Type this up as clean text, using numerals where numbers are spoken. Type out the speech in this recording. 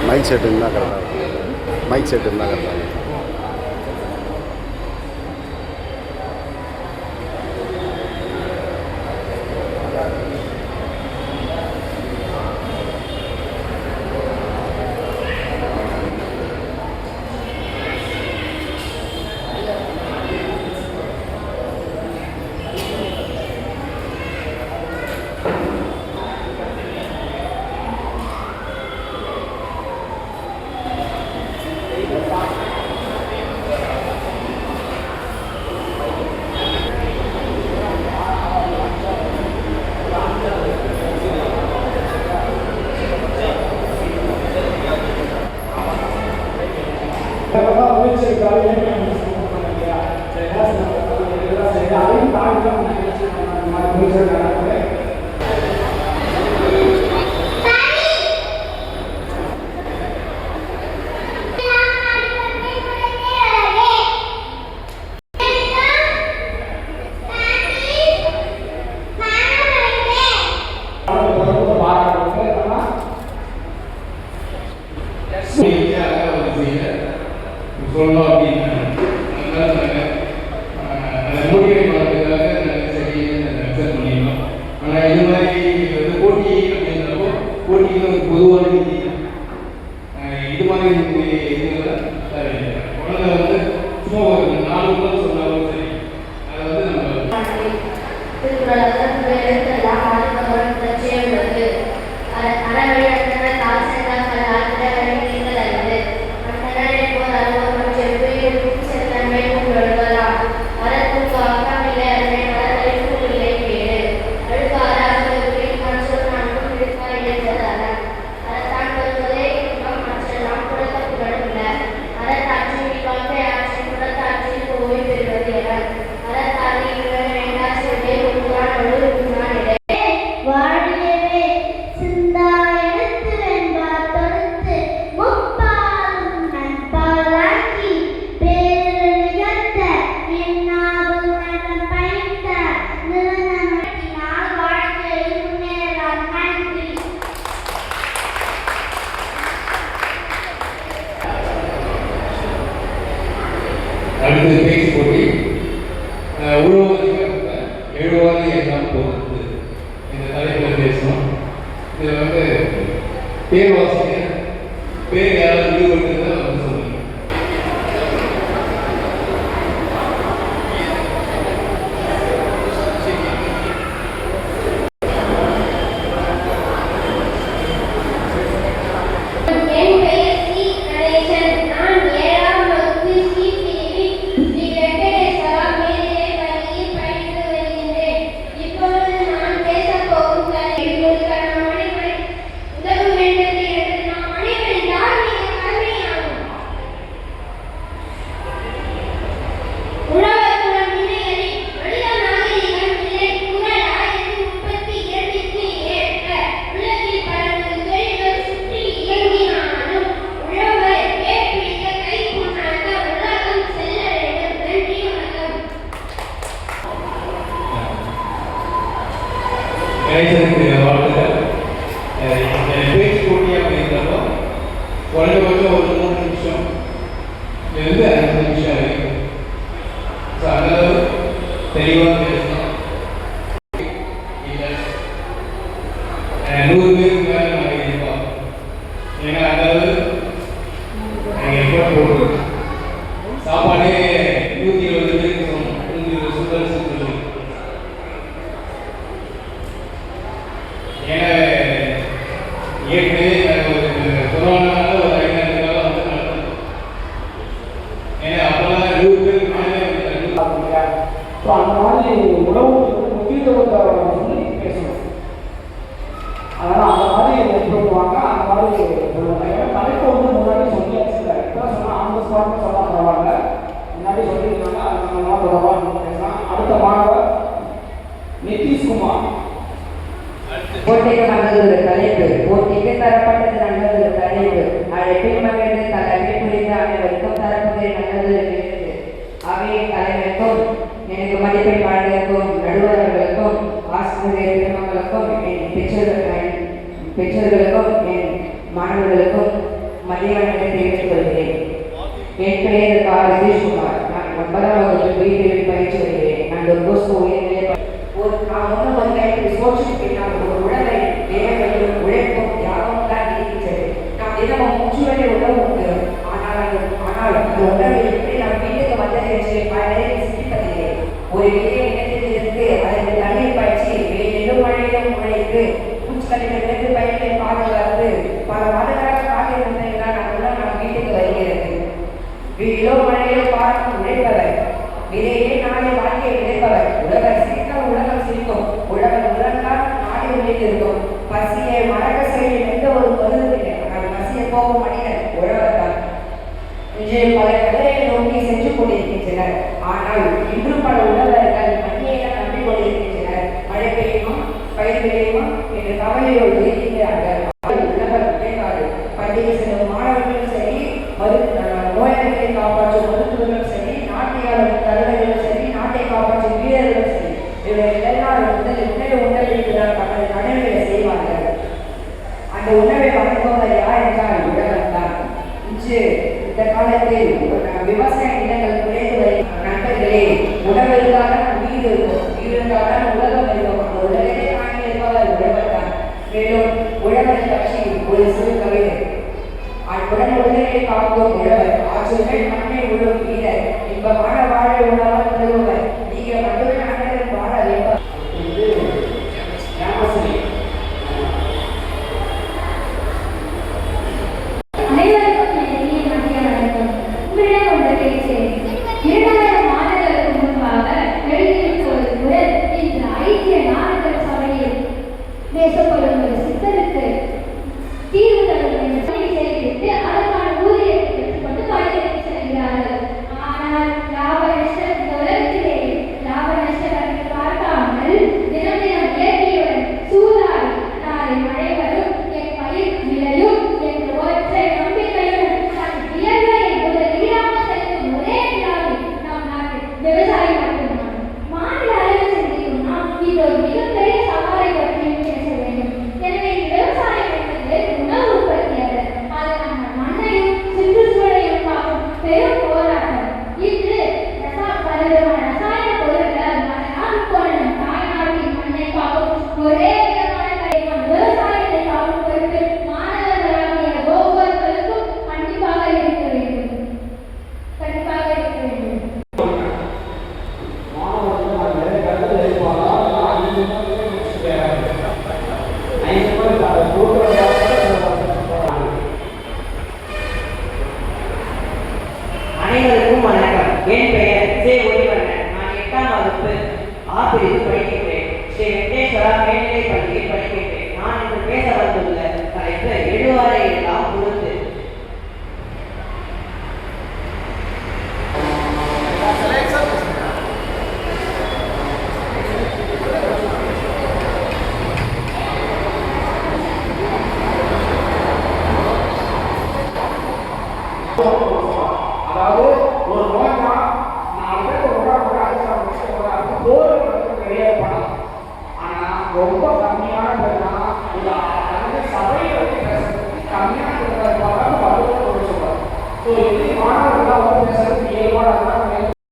Mic set இருந்தால் கரெக்டாக இருக்கும். மைக் செட் இருந்தால் கரெக்டாக இருக்கும். சொல்லணும் அப்படின்னு மோட்டிவேட் பண்ணுறதுக்காக நாங்கள் சரி அக்செப்ட் பண்ணிடணும். ஆனால் இது மாதிரி வந்து போட்டி அப்படின்றப்போ போட்டியில் ஒரு பொதுவான விதி இது மாதிரி இதுகளை குழந்தை வந்து சும்மா ஒரு 4 முறை சொன்னாலும் சரி அதை வந்து நம்ம அடுத்து பேச்சு போட்டி உழவதிகம் 7வது எண்ணம் போகுது. இந்த தலைப்பில் பேசணும். இதில் வந்து பேர் வாசிக்க பேர் யாராவது ஈடுபடுத்துறத வந்து சொல்லுங்க. பேச்சு போட்டி அப்படின்றப்போ குறைந்தபட்சம் ஒரு 3 நிமிஷம் இருந்து 5 நிமிஷம் வரைக்கும் அந்தளவு தெளிவாக பேசணும். இல்லை 100 பேருக்கு மேலே நாங்கள் இருப்போம். ஏன்னா அந்தளவு நாங்கள் எஃபர்ட் போடுறோம். சாப்பாடே 120 பேருக்கு சொல்லணும். 120 சுத்தல் சொல்லி ஏன்னா ஏற்கனவே கொரோனால ஒரு 5 நாள் வந்து நடந்தது. ஏன்னா அப்போல்லாம் 100 பேருக்கு மேலே அந்த மாதிரி உணவுக்கு முக்கியத்துவத்தை வந்து பேசணும். அதனால் அந்த மாதிரி சொல்லுவாங்க. அந்த மாதிரி தலைப்பை வந்து முன்னாடி சொல்லியாச்சு. இப்போ சொன்னால் அந்த ஸ்பாட் சொன்னால் பரவாயில்ல. முன்னாடி சொல்லியிருக்காங்க. அது நம்ம தொடர்பாக பேசலாம். அடுத்த மாணவர் நிதிஷ்குமார். போட்டிக்கு நல்லது தலைப்பு. போட்டிக்கு தரப்பட்டது நல்லது தலைப்பு. அழைப்பில் மகிழ்ந்து தலைமை குறித்த அனைவருக்கும் தரப்பது நல்லது இருக்கிறது. அவையின் தலைவருக்கும் எனக்கு மதிப்பெண் வழங்குவதற்கும் நடுவர்களுக்கும் ஆசிரியர் பெருமக்களுக்கும் என் பெற்றோர்களுக்கும் என் மாணவர்களுக்கும் பள்ளி வணக்கத்தை தெரிவித்துக் கொள்கிறேன். என் பெயர் ரஜேஷ்குமார். நான் 9ஆம் வகுப்பு வீட்டில் பயிற்சி வருகிறேன். நான் டொன்போஸ்கோ உயர்நிலை நான் ஒன்று சோற்றுக்கு ஒரு உழவை வேலையும் உழைப்பும் தியாகம் தான் இருக்கின்றது. நாம் தினமும் மூச்சுவரை உணவு உண்கிறோம். ஆனால் அந்த உணவை எப்படி நாம் வீட்டுக்கு வந்தது என்று பல நேரம் சிந்திப்பதில்லை. ஒரு வீட்டை இணைத்திலிருந்து அதற்கு தண்ணீர் பாய்ச்சி வெயிலும் மழையிலும் உழைத்து பூச்சிகளிடமிருந்து பயிர்களை பாதுகாத்து பல மாதங்களாக காத்திருந்தீங்கன்னா நம் வீட்டுக்கு வருகிறது. வெயிலோ மழையிலோ பார்க்கும் உழைப்பவர், விதையே நாளை வாழ்க்கையை விதைப்பவர். உலகம் சிரித்தால் உலகம் சிரிக்கும், உலகம் உலர்ந்தால் நாளை உழைத்திருக்கும். பசியை மறக்க செய்யும் எந்த ஒரு மருந்துமில்லை. ஆனால் பசியை போகும் மனிதன் உழவர்தான். இன்று பல கதைகளை நோக்கி சென்று கொண்டிருக்கின்றனர். ஆனால் இன்று பல உழவர்கள் மண்ணியை தான் நம்பிக்கொண்டிருக்கின்றனர். மழை பெய்யுமா பயிர் விளையுமா என்று கவலையோடு இருக்கிறார்கள். உழவர் உழைக்காது. பள்ளிக்கு செல்லும் மாணவர்களும் சரி, நோயாளிகளை காப்பாற்றும் மருத்துவர்களும் சரி, நாட்டியாளர் தலைவர்களும் சரி, நாட்டை காப்பாற்றும் வீரர்களும் சரி, இவர்கள் எல்லாரும் உணவை உணவிற்குதான் தமது கடமைகளை செய்வார்கள். அந்த உணவை வழங்குபவர் யார் என்றால் உழவர் தான். இன்று இந்த காலத்தில் விவசாய நிலங்கள் குறைந்து வரும் நண்பர்களே, உணவு இருந்தால்தான் வீடு இருக்கும், வீடு இருந்தால்தான் உலகம் இருக்கும். அந்த உலகத்தை தாங்கி இருப்பவர் உழவர் தான். மேலும் உழவரை பற்றி ஒரு சிறு கவிதை. அன்புடன் உலகை காக்கும் உழவர், ஆற்றுகள் மண்ணை உழும் வீரர், இன்பமான வாழ உணவால் தருபவர், நீங்கள் மட்டுமே அனைவரும் வாழ வைப்பவர். பேசப்படும் ஒரு சித்தருக்கு தீர்வு தரும் செய்துவிட்டு அதற்கான ஊதியத்தை பெற்றுக்கொண்டு வாழ்க்கைக்கு செல்கிறார்கள். ஆனால் லாப நஷ்ட உலகத்திலே லாப நஷ்ட கணக்கு பார்க்காமல் தினம் தினம் இயற்கையுடன் சூதாடி நாளை மழை வரும், என் பயிர் விளையும் என்ற ஒற்றை நம்பிக்கையுடன் தன் இயற்கையை முதலீடாக செலுத்தும் ஒரே தியாகி நம் நாட்டு விவசாயி மட்டும்தான். மாநில அளவில் சிந்திக்கும் நாம் இது ஒரு மிகப்பெரிய சவாலை பற்றியும் பேச வேண்டும். எனவே விவசாயம் என்பது உணவு உற்பத்தியாளர், அது நம்ம மண்ணையும் சுற்றுச்சூழலையும் காக்கும் பெரும் போராட்டம். இன்று பலவிதமான ரசாயன பொருட்களால் மண்ணால் போன நம் தாய்நாட்டின் மண்ணை காக்கும் ஒரே விதமான விவசாயத்தை காக்கும் பொருட்கள் மாணவர்களாகிய ஒவ்வொருவருக்கும் கண்டிப்பாக இருக்க வேண்டும். அனைவருக்கும் வணக்கம். என் பெயர் சே. ஒளிவண்ணன். நான் 8ஆம் வகுப்பு ஆ பிரிவு படிக்கின்றேன். ஸ்ரீ வெங்கடேஸ்வரா மேல்நிலைப் பள்ளியில் படிக்கின்றேன். நான் இன்று பேச வந்துள்ள தலைப்பு எழுவாரை எல்லாம்